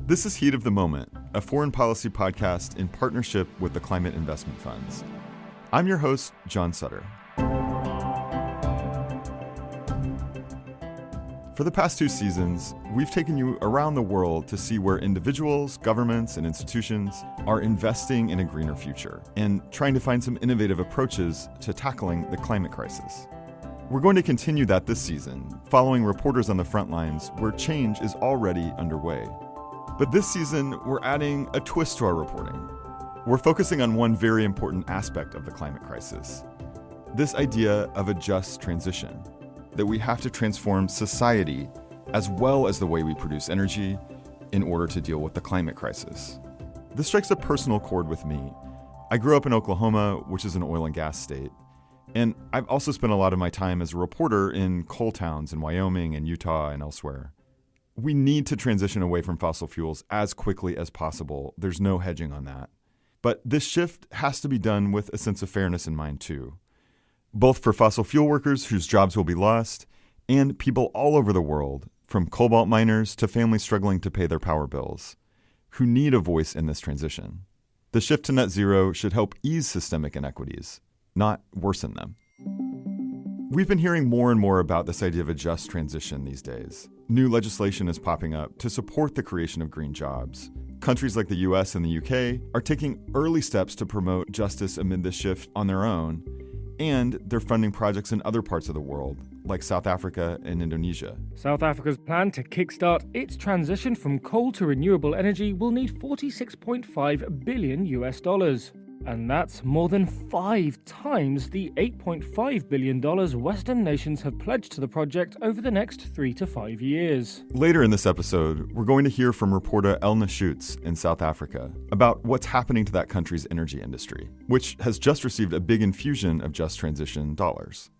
This is Heat of the Moment, a foreign policy podcast in partnership with the Climate Investment Funds. I'm your host, John Sutter. For the past 2 seasons, we've taken you around the world to see where individuals, governments, and institutions are investing in a greener future and trying to find some innovative approaches to tackling the climate crisis. We're going to continue that this season, following reporters on the front lines where change is already underway. But this season, we're adding a twist to our reporting. We're focusing on one very important aspect of the climate crisis, this idea of a just transition, that we have to transform society as well as the way we produce energy in order to deal with the climate crisis. This strikes a personal chord with me. I grew up in Oklahoma, which is an oil and gas state. And I've also spent a lot of my time as a reporter in coal towns in Wyoming and Utah and elsewhere. We need to transition away from fossil fuels as quickly as possible. There's no hedging on that. But this shift has to be done with a sense of fairness in mind too, both for fossil fuel workers whose jobs will be lost and people all over the world, from cobalt miners to families struggling to pay their power bills, who need a voice in this transition. The shift to net zero should help ease systemic inequities, not worsen them. We've been hearing more and more about this idea of a just transition these days. New legislation is popping up to support the creation of green jobs. Countries like the US and the UK are taking early steps to promote justice amid this shift on their own, and they're funding projects in other parts of the world, like South Africa and Indonesia. South Africa's plan to kickstart its transition from coal to renewable energy will need $46.5 billion. And that's more than 5 times the $8.5 billion Western nations have pledged to the project over the next 3 to 5 years. Later in this episode, we're going to hear from reporter Elna Schutz in South Africa about what's happening to that country's energy industry, which has just received a big infusion of just transition dollars.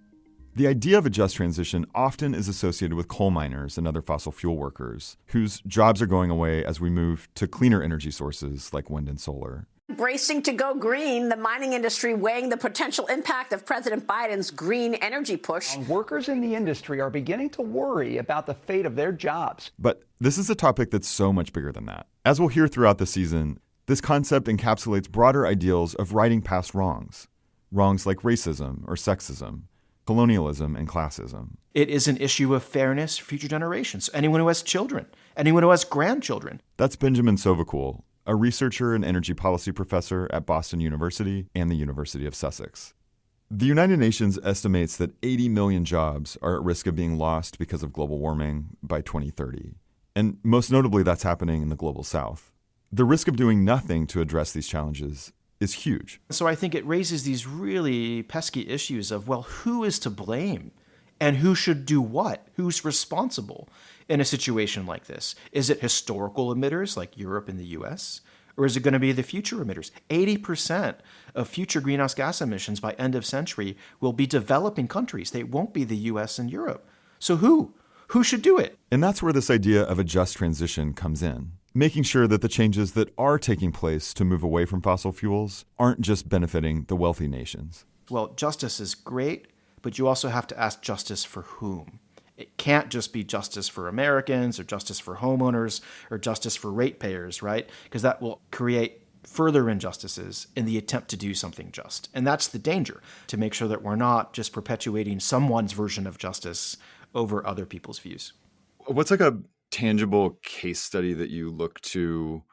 The idea of a just transition often is associated with coal miners and other fossil fuel workers, whose jobs are going away as we move to cleaner energy sources like wind and solar. Racing to go green, the mining industry weighing the potential impact of President Biden's green energy push. Workers in the industry are beginning to worry about the fate of their jobs. But this is a topic that's so much bigger than that. As we'll hear throughout the season, this concept encapsulates broader ideals of righting past wrongs. Wrongs like racism or sexism, colonialism and classism. It is an issue of fairness for future generations. Anyone who has children, anyone who has grandchildren. That's Benjamin Sovacool, a researcher and energy policy professor at Boston University and the University of Sussex. The United Nations estimates that 80 million jobs are at risk of being lost because of global warming by 2030. And most notably, that's happening in the global south. The risk of doing nothing to address these challenges is huge. So I think it raises these really pesky issues of, well, who is to blame? And who should do what? Who's responsible in a situation like this? Is it historical emitters like Europe and the US? Or is it going to be the future emitters? 80% of future greenhouse gas emissions by end of century will be developing countries. They won't be the US and Europe. So who? Who should do it? And that's where this idea of a just transition comes in, making sure that the changes that are taking place to move away from fossil fuels aren't just benefiting the wealthy nations. Well, justice is great, but you also have to ask justice for whom. It can't just be justice for Americans or justice for homeowners or justice for ratepayers, right? Because that will create further injustices in the attempt to do something just. And that's the danger, to make sure that we're not just perpetuating someone's version of justice over other people's views. What's like a tangible case study that you look to,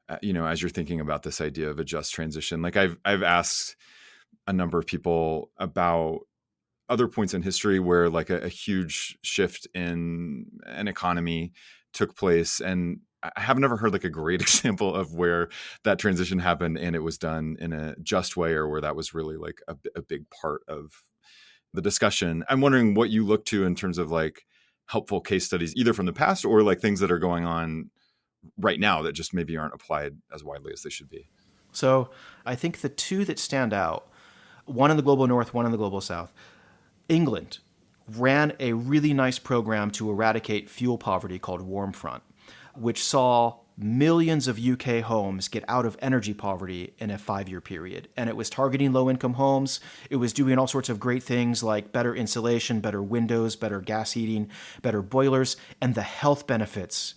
as you're thinking about this idea of a just transition? Like I've asked a number of people about other points in history where like a huge shift in an economy took place. And I have never heard like a great example of where that transition happened and it was done in a just way, or where that was really like a big part of the discussion. I'm wondering what you look to in terms of like helpful case studies, either from the past or like things that are going on right now that just maybe aren't applied as widely as they should be. So I think the two that stand out, one in the global north, one in the global south. England ran a really nice program to eradicate fuel poverty called Warmfront, which saw millions of UK homes get out of energy poverty in a 5-year period. And it was targeting low-income homes. It was doing all sorts of great things like better insulation, better windows, better gas heating, better boilers, and the health benefits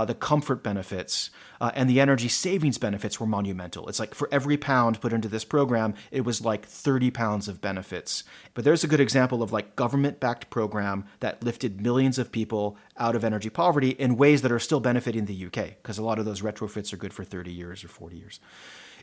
the comfort benefits, and the energy savings benefits were monumental. It's like for every pound put into this program, it was like 30 pounds of benefits. But there's a good example of like government-backed program that lifted millions of people out of energy poverty in ways that are still benefiting the UK, because a lot of those retrofits are good for 30 years or 40 years.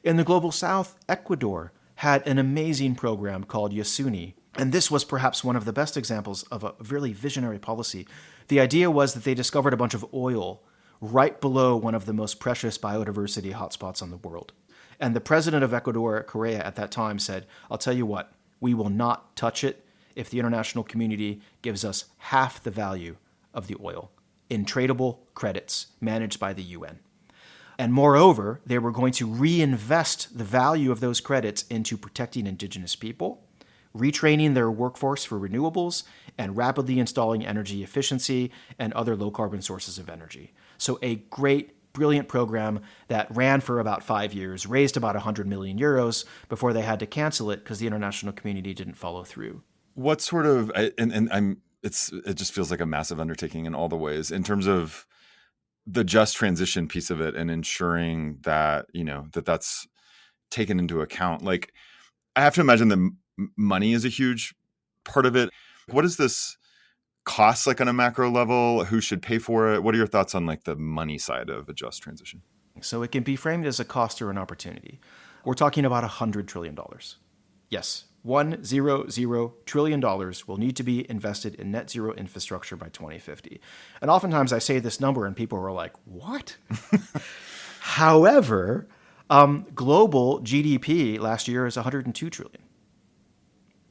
In the Global South, Ecuador had an amazing program called Yasuni. And this was perhaps one of the best examples of a really visionary policy. The idea was that they discovered a bunch of oil right below one of the most precious biodiversity hotspots on the world. And the president of Ecuador, Correa, at that time said, I'll tell you what, we will not touch it if the international community gives us half the value of the oil in tradable credits managed by the UN. And moreover, they were going to reinvest the value of those credits into protecting indigenous people, retraining their workforce for renewables, and rapidly installing energy efficiency and other low-carbon sources of energy. So a great, brilliant program that ran for about 5 years, raised about 100 million euros before they had to cancel it because the international community didn't follow through. What sort of, it just feels like a massive undertaking in all the ways in terms of the just transition piece of it and ensuring that, that's taken into account. Like, I have to imagine that money is a huge part of it. What does this cost like on a macro level? Who should pay for it? What are your thoughts on like the money side of a just transition? So it can be framed as a cost or an opportunity. We're talking about $100 trillion. Yes, $100 trillion will need to be invested in net zero infrastructure by 2050. And oftentimes I say this number and people are like, what? However, global GDP last year is $102 trillion.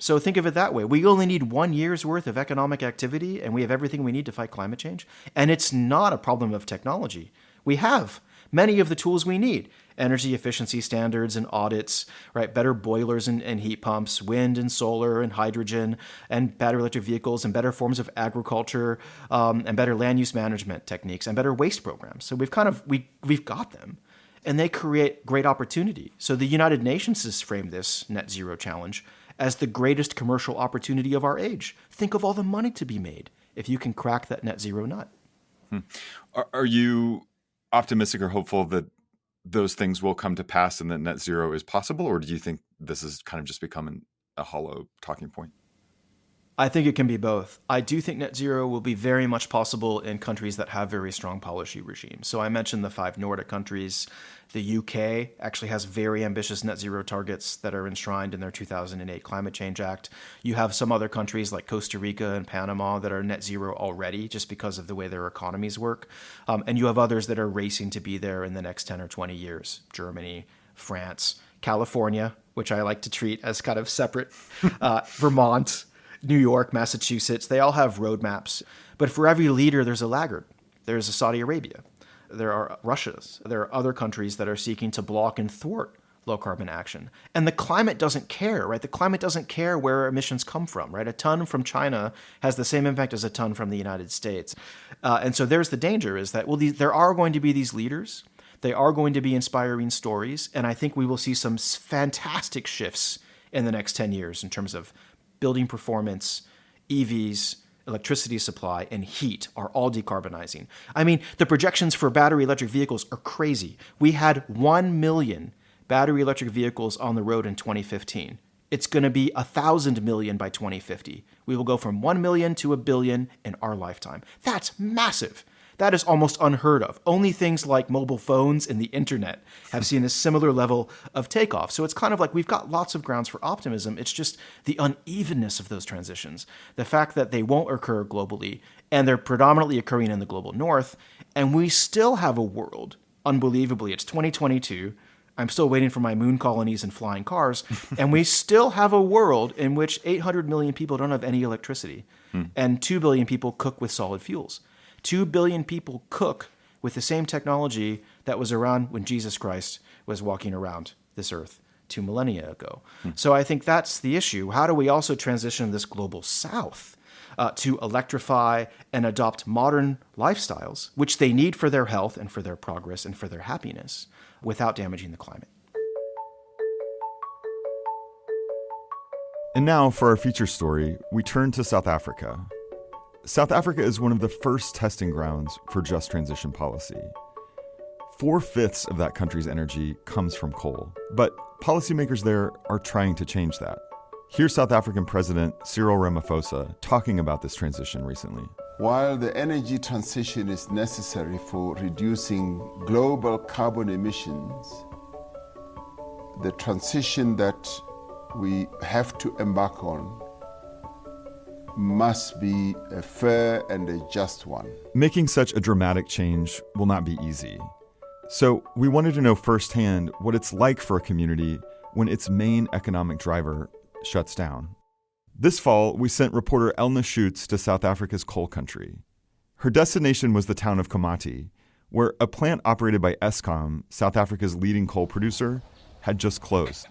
So think of it that way. We only need 1 year's worth of economic activity and we have everything we need to fight climate change. And it's not a problem of technology. We have many of the tools we need. Energy efficiency standards and audits, right? Better boilers and heat pumps, wind and solar and hydrogen, and battery electric vehicles, and better forms of agriculture, and better land use management techniques, and better waste programs. So we've got them. And they create great opportunity. So the United Nations has framed this net zero challenge as the greatest commercial opportunity of our age. Think of all the money to be made if you can crack that net zero nut. Are you optimistic or hopeful that those things will come to pass and that net zero is possible? Or do you think this is kind of just becoming a hollow talking point? I think it can be both. I do think net zero will be very much possible in countries that have very strong policy regimes. So I mentioned the 5 Nordic countries. The UK actually has very ambitious net zero targets that are enshrined in their 2008 Climate Change Act. You have some other countries like Costa Rica and Panama that are net zero already just because of the way their economies work. And you have others that are racing to be there in the next 10 or 20 years. Germany, France, California, which I like to treat as kind of separate, Vermont, New York, Massachusetts, they all have roadmaps. But for every leader, there's a laggard. There's a Saudi Arabia. There are Russia's. There are other countries that are seeking to block and thwart low carbon action. And the climate doesn't care, right? The climate doesn't care where emissions come from, right? A ton from China has the same impact as a ton from the United States. And so there's the danger is that, there are going to be these leaders. They are going to be inspiring stories. And I think we will see some fantastic shifts in the next 10 years in terms of building performance, EVs, electricity supply, and heat are all decarbonizing. I mean, the projections for battery electric vehicles are crazy. We had 1 million battery electric vehicles on the road in 2015. It's going to be 1,000 million by 2050. We will go from 1 million to 1 billion in our lifetime. That's massive. That is almost unheard of. Only things like mobile phones and the internet have seen a similar level of takeoff. So it's kind of like we've got lots of grounds for optimism. It's just the unevenness of those transitions. The fact that they won't occur globally, and they're predominantly occurring in the global north. And we still have a world, unbelievably, it's 2022. I'm still waiting for my moon colonies and flying cars. And we still have a world in which 800 million people don't have any electricity. And 2 billion people cook with solid fuels. 2 billion people cook with the same technology that was around when Jesus Christ was walking around this earth 2 millennia ago. So I think that's the issue. How do we also transition this global south to electrify and adopt modern lifestyles, which they need for their health and for their progress and for their happiness, without damaging the climate? And now for our feature story, we turn to South Africa. South Africa is one of the first testing grounds for just transition policy. 4/5 of that country's energy comes from coal, but policymakers there are trying to change that. Here's South African President Cyril Ramaphosa talking about this transition recently. While the energy transition is necessary for reducing global carbon emissions, the transition that we have to embark on must be a fair and a just one. Making such a dramatic change will not be easy. So we wanted to know firsthand what it's like for a community when its main economic driver shuts down. This fall, we sent reporter Elna Schutz to South Africa's coal country. Her destination was the town of Komati, where a plant operated by Eskom, South Africa's leading coal producer, had just closed.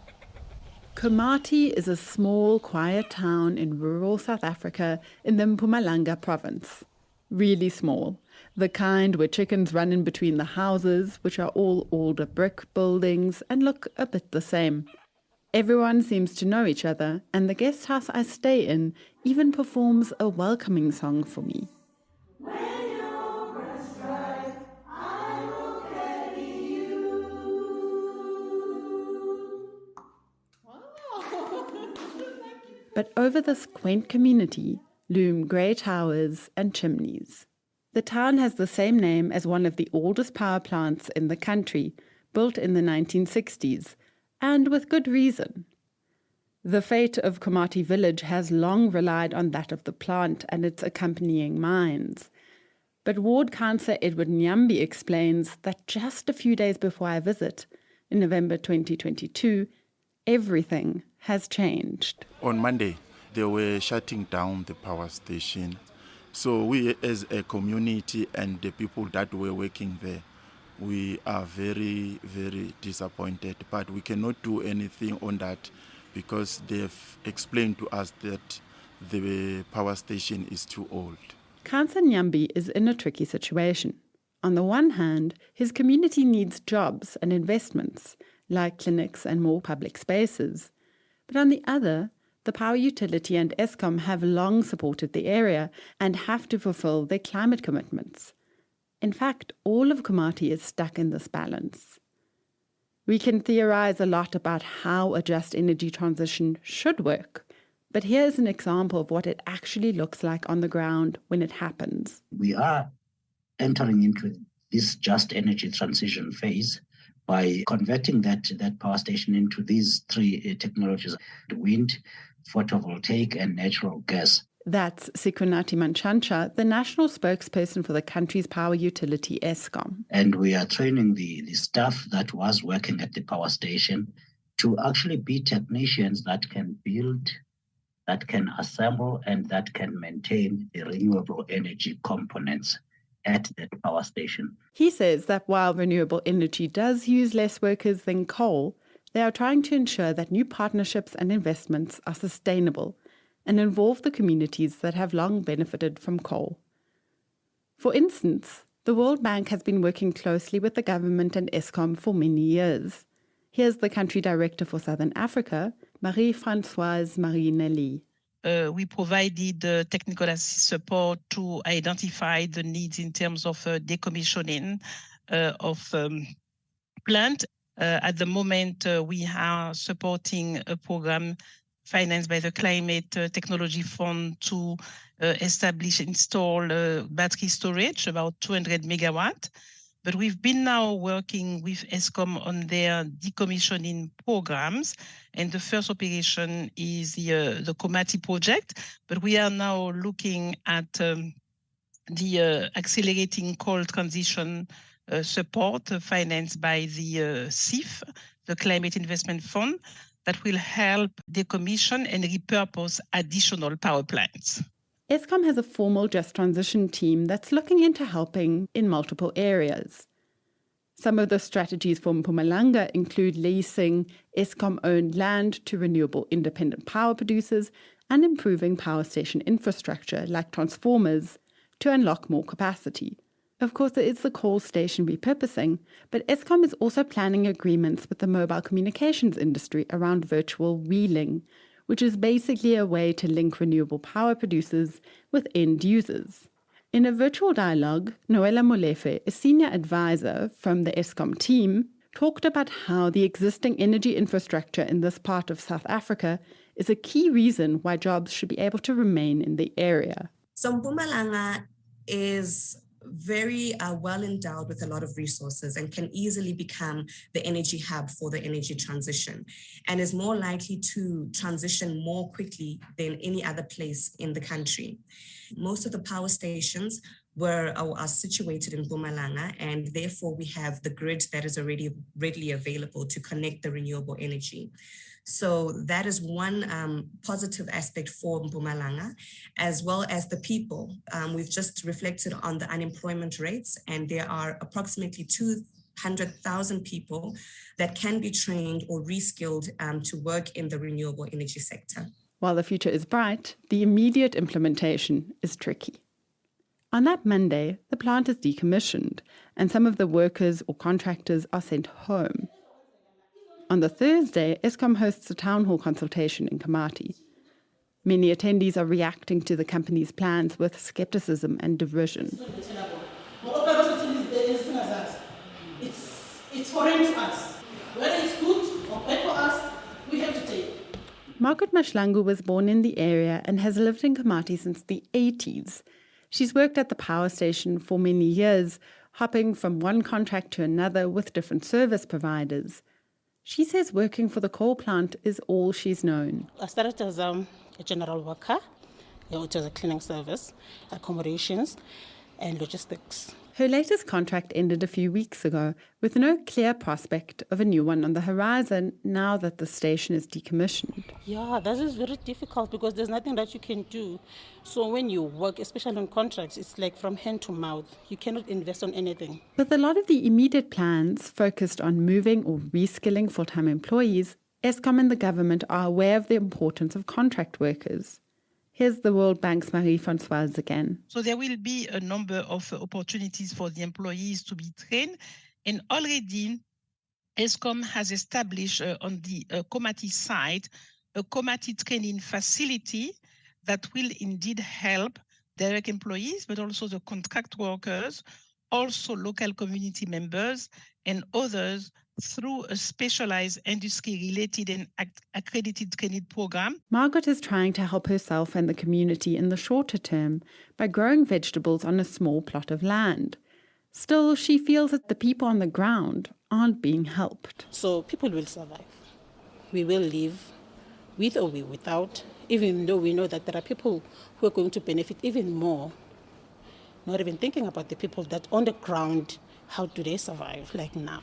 Komati is a small, quiet town in rural South Africa in the Mpumalanga province. Really small. The kind where chickens run in between the houses, which are all older brick buildings and look a bit the same. Everyone seems to know each other, and the guest house I stay in even performs a welcoming song for me. But over this quaint community loom grey towers and chimneys. The town has the same name as one of the oldest power plants in the country, built in the 1960s, and with good reason. The fate of Komati village has long relied on that of the plant and its accompanying mines. But Ward Councillor Edward Nyambi explains that just a few days before I visit, in November 2022, everything has changed. On Monday, they were shutting down the power station. So we as a community and the people that were working there, we are very, very disappointed, but we cannot do anything on that because they've explained to us that the power station is too old. Councillor Nyambi is in a tricky situation. On the one hand, his community needs jobs and investments, like clinics and more public spaces. But on the other, the power utility and Eskom have long supported the area and have to fulfill their climate commitments. In fact, all of Komati is stuck in this balance. We can theorize a lot about how a just energy transition should work, but here's an example of what it actually looks like on the ground when it happens. We are entering into this just energy transition phase by converting that power station into these three technologies: wind, photovoltaic, and natural gas. That's Sikunati Manchancha, the national spokesperson for the country's power utility, Eskom. And we are training the staff that was working at the power station to actually be technicians that can build, that can assemble, and that can maintain the renewable energy components at that power station. He says that while renewable energy does use less workers than coal, they are trying to ensure that new partnerships and investments are sustainable and involve the communities that have long benefited from coal. For instance, the World Bank has been working closely with the government and Eskom for many years. Here's the country director for Southern Africa, Marie-Françoise Marie-Nelly. We provided technical support to identify the needs in terms of decommissioning of plant. At the moment, we are supporting a program financed by the Climate Technology Fund to install battery storage, about 200 megawatt. But we've been now working with Eskom on their decommissioning programs, and the first operation is the Komati project. But we are now looking at the accelerating coal transition support financed by the CIF, the Climate Investment Fund, that will help decommission and repurpose additional power plants. Eskom has a formal just transition team that's looking into helping in multiple areas. Some of the strategies for Mpumalanga include leasing Eskom-owned land to renewable independent power producers and improving power station infrastructure like transformers to unlock more capacity. Of course, there is the coal station repurposing, but Eskom is also planning agreements with the mobile communications industry around virtual wheeling, which is basically a way to link renewable power producers with end users. In a virtual dialogue, Noela Molefe, a senior advisor from the Eskom team, talked about how the existing energy infrastructure in this part of South Africa is a key reason why jobs should be able to remain in the area. So Mpumalanga is very well endowed with a lot of resources and can easily become the energy hub for the energy transition, and is more likely to transition more quickly than any other place in the country. Most of the power stations are situated in Mpumalanga, and therefore we have the grid that is already readily available to connect the renewable energy. So that is one positive aspect for Mpumalanga, as well as the people. We've just reflected on the unemployment rates, and there are approximately 200,000 people that can be trained or reskilled to work in the renewable energy sector. While the future is bright, the immediate implementation is tricky. On that Monday, the plant is decommissioned, and some of the workers or contractors are sent home. On the Thursday, Eskom hosts a town hall consultation in Komati. Many attendees are reacting to the company's plans with skepticism and derision. It's foreign to us. Whether it's good or bad for us, we have to take. Margaret Mashlangu was born in the area and has lived in Komati since the 80s. She's worked at the power station for many years, hopping from one contract to another with different service providers. She says working for the coal plant is all she's known. I started as a general worker, which was a cleaning service, accommodations, and logistics. Her latest contract ended a few weeks ago, with no clear prospect of a new one on the horizon now that the station is decommissioned. Yeah, that is very difficult because there's nothing that you can do. So when you work, especially on contracts, it's like from hand to mouth. You cannot invest on anything. With a lot of the immediate plans focused on moving or reskilling full-time employees, Eskom and the government are aware of the importance of contract workers. Here's the World Bank's Marie-Françoise again. So there will be a number of opportunities for the employees to be trained. And already, Eskom has established on the Komati site a Komati training facility that will indeed help direct employees, but also the contract workers, also local community members and others through a specialized industry-related and accredited training program. Margaret is trying to help herself and the community in the shorter term by growing vegetables on a small plot of land. Still, she feels that the people on the ground aren't being helped. So people will survive. We will live with or without, even though we know that there are people who are going to benefit even more. Not even thinking about the people that on the ground, how do they survive like now?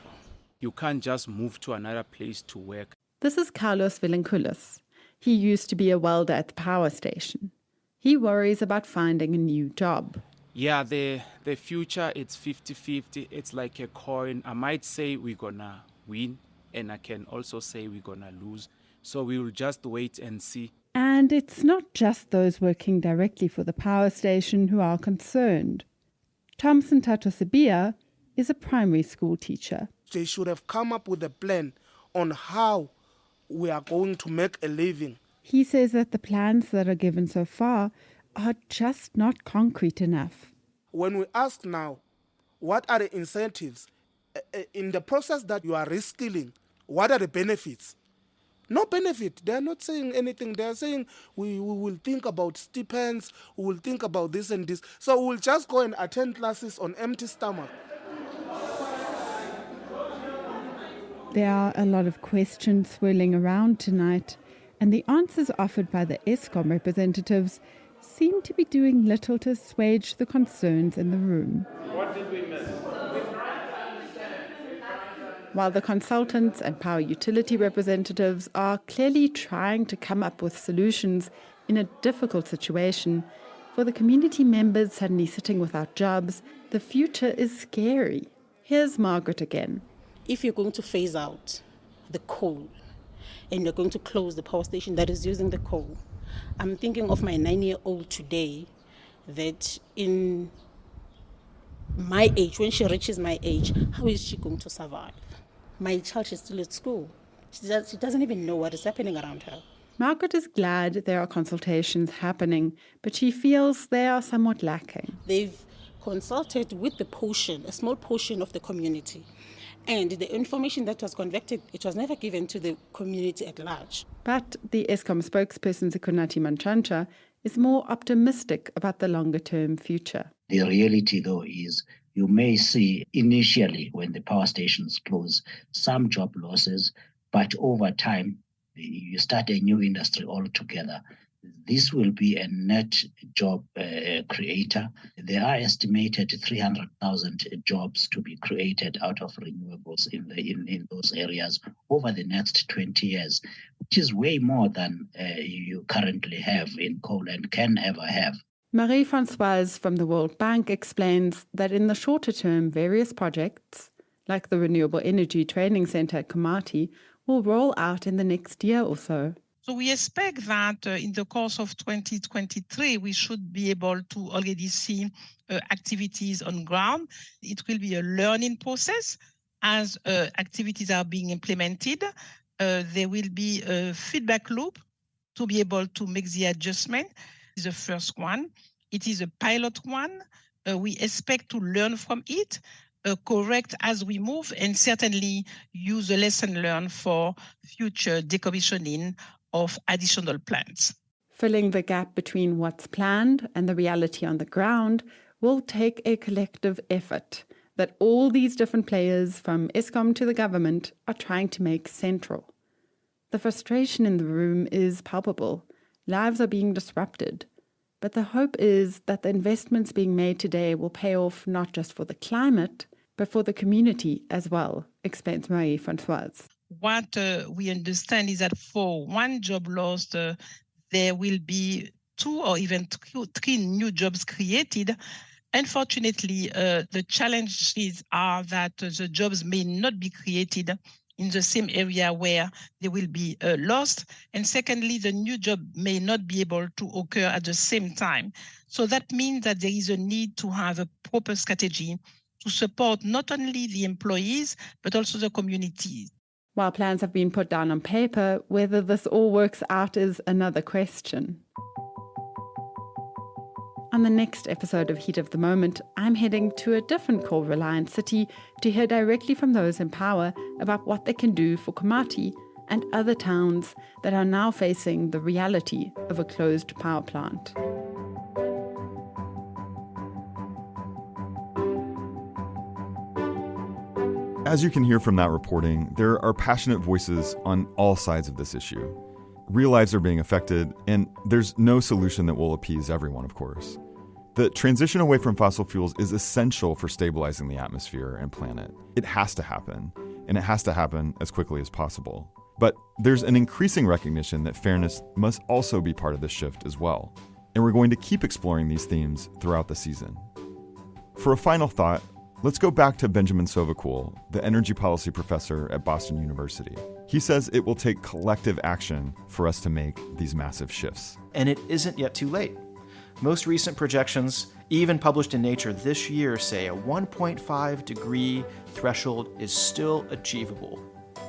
You can't just move to another place to work. This is Carlos Villankoulis. He used to be a welder at the power station. He worries about finding a new job. Yeah, the future, it's 50-50. It's like a coin. I might say we're going to win, and I can also say we're going to lose. So we will just wait and see. And it's not just those working directly for the power station who are concerned. Thompson Tato Sabia is a primary school teacher. They should have come up with a plan on how we are going to make a living. He says that the plans that are given so far are just not concrete enough. When we ask now, what are the incentives? In the process that you are reskilling, what are the benefits? No benefit. They are not saying anything. They are saying we will think about stipends, we will think about this and this. So we will just go and attend classes on empty stomach. There are a lot of questions swirling around tonight, and the answers offered by the Eskom representatives seem to be doing little to assuage the concerns in the room. What did we miss? While the consultants and power utility representatives are clearly trying to come up with solutions in a difficult situation, for the community members suddenly sitting without jobs, the future is scary. Here's Margaret again. If you're going to phase out the coal and you're going to close the power station that is using the coal, I'm thinking of my 9-year-old today that in my age, when she reaches my age, how is she going to survive? My child is still at school. She doesn't even know what is happening around her. Margaret is glad there are consultations happening, but she feels they are somewhat lacking. They've consulted with a small portion of the community. And the information that was conveyed, it was never given to the community at large. But the Eskom spokesperson, Zikunati Manchancha, is more optimistic about the longer-term future. The reality, though, is you may see initially when the power stations close some job losses, but over time you start a new industry altogether. This will be a net job creator. There are estimated 300,000 jobs to be created out of renewables in those areas over the next 20 years, which is way more than you currently have in coal and can ever have. Marie-Françoise from the World Bank explains that in the shorter term, various projects, like the Renewable Energy Training Centre at Komati, will roll out in the next year or so. So we expect that in the course of 2023, we should be able to already see activities on ground. It will be a learning process as activities are being implemented. There will be a feedback loop to be able to make the adjustment. This is the first one. It is a pilot one. We expect to learn from it, correct as we move, and certainly use the lesson learned for future decommissioning of additional plants. Filling the gap between what's planned and the reality on the ground will take a collective effort that all these different players, from Eskom to the government, are trying to make central. The frustration in the room is palpable. Lives are being disrupted. But the hope is that the investments being made today will pay off not just for the climate, but for the community as well, explains Marie-Françoise. What we understand is that for one job lost, there will be 2 or even 3 new jobs created. Unfortunately, the challenges are that the jobs may not be created in the same area where they will be lost. And secondly, the new job may not be able to occur at the same time. So that means that there is a need to have a proper strategy to support not only the employees, but also the community. While plans have been put down on paper, whether this all works out is another question. On the next episode of Heat of the Moment, I'm heading to a different coal-reliant city to hear directly from those in power about what they can do for Komati and other towns that are now facing the reality of a closed power plant. As you can hear from that reporting, there are passionate voices on all sides of this issue. Real lives are being affected, and there's no solution that will appease everyone, of course. The transition away from fossil fuels is essential for stabilizing the atmosphere and planet. It has to happen, and it has to happen as quickly as possible. But there's an increasing recognition that fairness must also be part of this shift as well. And we're going to keep exploring these themes throughout the season. For a final thought, let's go back to Benjamin Sovacool, the energy policy professor at Boston University. He says it will take collective action for us to make these massive shifts. And it isn't yet too late. Most recent projections, even published in Nature this year, say a 1.5 degree threshold is still achievable,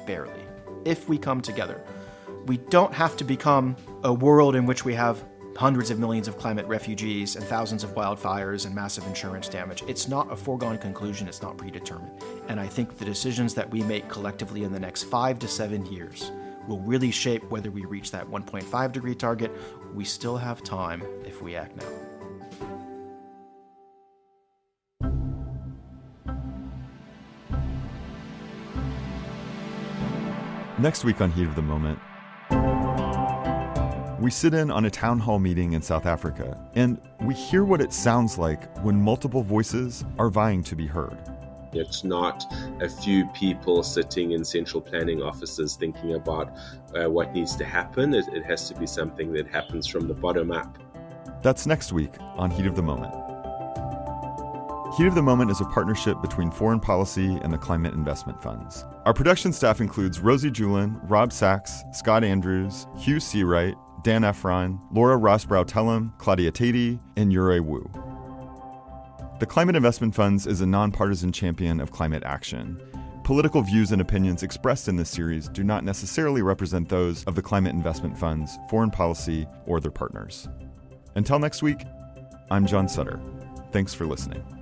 barely, if we come together. We don't have to become a world in which we have hundreds of millions of climate refugees and thousands of wildfires and massive insurance damage. It's not a foregone conclusion, it's not predetermined. And I think the decisions that we make collectively in the next 5 to 7 years will really shape whether we reach that 1.5 degree target. We still have time if we act now. Next week on Heat of the Moment, we sit in on a town hall meeting in South Africa, and we hear what it sounds like when multiple voices are vying to be heard. It's not a few people sitting in central planning offices thinking about what needs to happen. It has to be something that happens from the bottom up. That's next week on Heat of the Moment. Heat of the Moment is a partnership between Foreign Policy and the Climate Investment Funds. Our production staff includes Rosie Julin, Rob Sachs, Scott Andrews, Hugh Seawright, Dan Efron, Laura Rossbrow-Tellem, Claudia Tatey, and Yurei Wu. The Climate Investment Funds is a nonpartisan champion of climate action, political views and opinions expressed in this series do not necessarily represent those of the climate investment funds, foreign policy, or their partners. Until next week, I'm John Sutter. Thanks for listening.